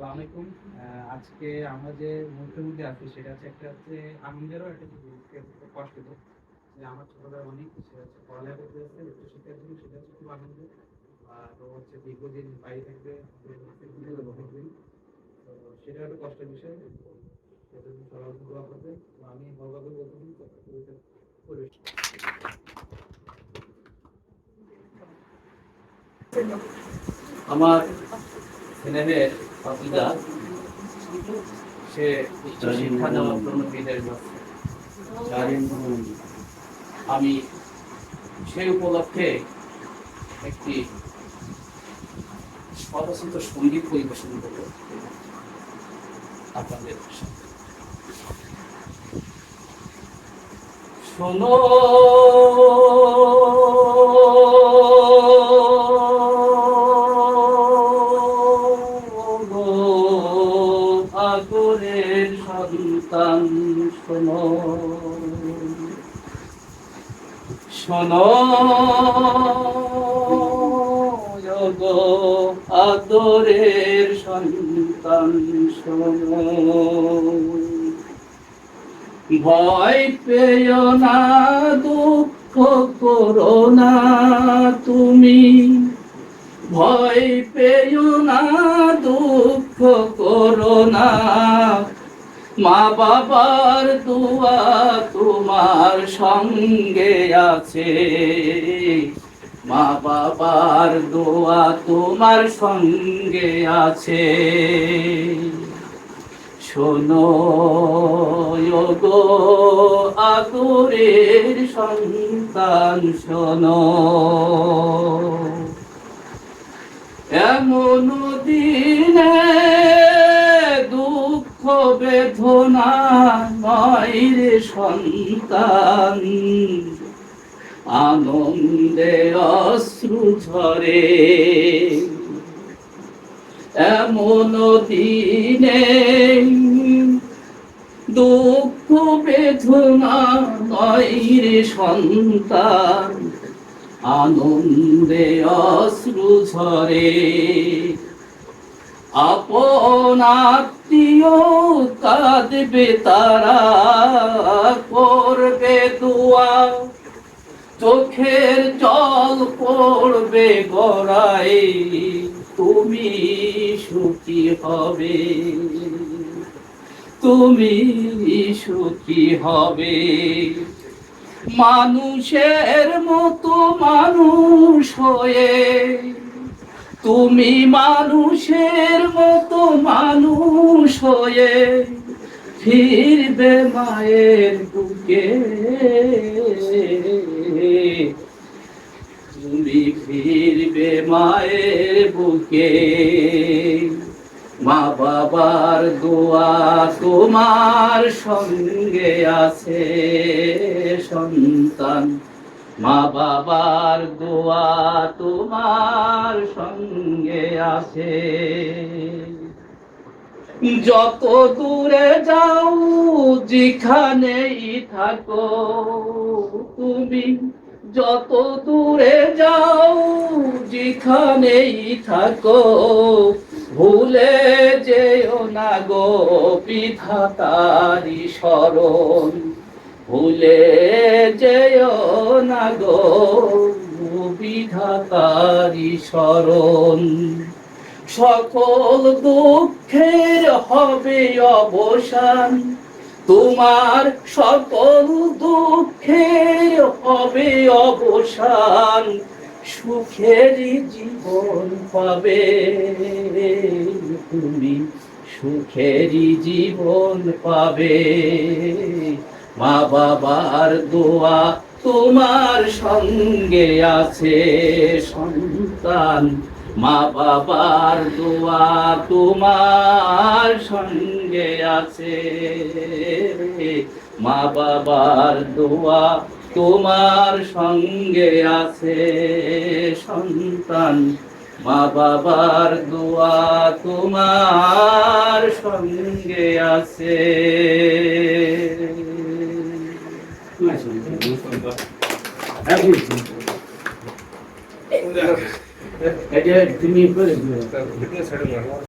আসসালামু আলাইকুম। আজকে আমরা যে মুহূর্তের মধ্যে আছি সেটা হচ্ছে একটা হচ্ছে আনন্দেরও একটা কষ্টেরও। যে আমার ছোট ভাই অনেক সে হচ্ছে পড়ালেখা করতে যাচ্ছে উচ্চশিক্ষার জন্য, সেটা হচ্ছে খুব আনন্দের। তো হচ্ছে দীর্ঘদিন বাইরে থাকবে অনেকদিন, তো সেটা একটা কষ্টের বিষয়। সেটা সবার দোয়া করবে। তো আমি ভালোভাবে বলতেছি পরিবেশ। আমার ছেলেমেয়ের ভাতিজা সে উচ্চ শিক্ষা নেওয়ার জন্য বিদেশ যাচ্ছে। আমি সেই উপলক্ষে একটি স্বরচিত সঙ্গীত পরিবেশন করব আপনাদের সাথে। শোনো আদরের সন্তান, শোনো শোনো গো আদরের সন্তান, শোনো ভয় পেও না, দুঃখ করো না তুমি, ভয় পেও না, দুঃখ করো না, মা বাবার দোয়া তোমার সঙ্গে আছে, মা বাবার দোয়া তোমার সঙ্গে আছে। শোনো গো আদরের সন্তান, শোনো এমন দিনে দুঃখ বেদনা নয় রে সন্তান, আনন্দে অশ্রু ঝরে, এমন দিনে দুঃখ বেদনা নয় রে সন্তান, আনন্দে অশ্রু ঝরে। আপন আত্মীয় কাঁদবে তারা, করবে দোয়া, চোখের জল পড়বে গড়ায়, তুমি সুখী হবে, তুমি সুখী হবে। মানুষের মতো মানুষ হয়ে তুমি, মানুষের মতো মানুষ হয়ে ফিরবে মায়ের বুকে, তুমি ফিরবে মায়ের বুকে। মা বাবার দোয়া তোমার সঙ্গে আছে সন্তান, মা বাবার দোয়া তোমার সঙ্গে আছে। যত দূরে যাও যেখানেই থাকো তুমি, যত দূরে যাও যেখানেই থাকো, ভুলে যেও না গো বিধাতারি শরণ, ভুলে যেও না গো বিধাতারি শরণ। সকল দুঃখের হবে অবসান, তোমার সকল দুঃখের হবে অবসান, সুখেরই জীবন পাবে তুমি, সুখেরই জীবন পাবে। মা বাবার দোয়া তোমার সঙ্গে আছে সন্তান, মা বাবার দোয়া তোমার সঙ্গে আছে, মা বাবার দোয়া তোমার সঙ্গে আছে সন্তান, মা বাবার দোয়া তোমার সঙ্গে আছে। এটা তুমি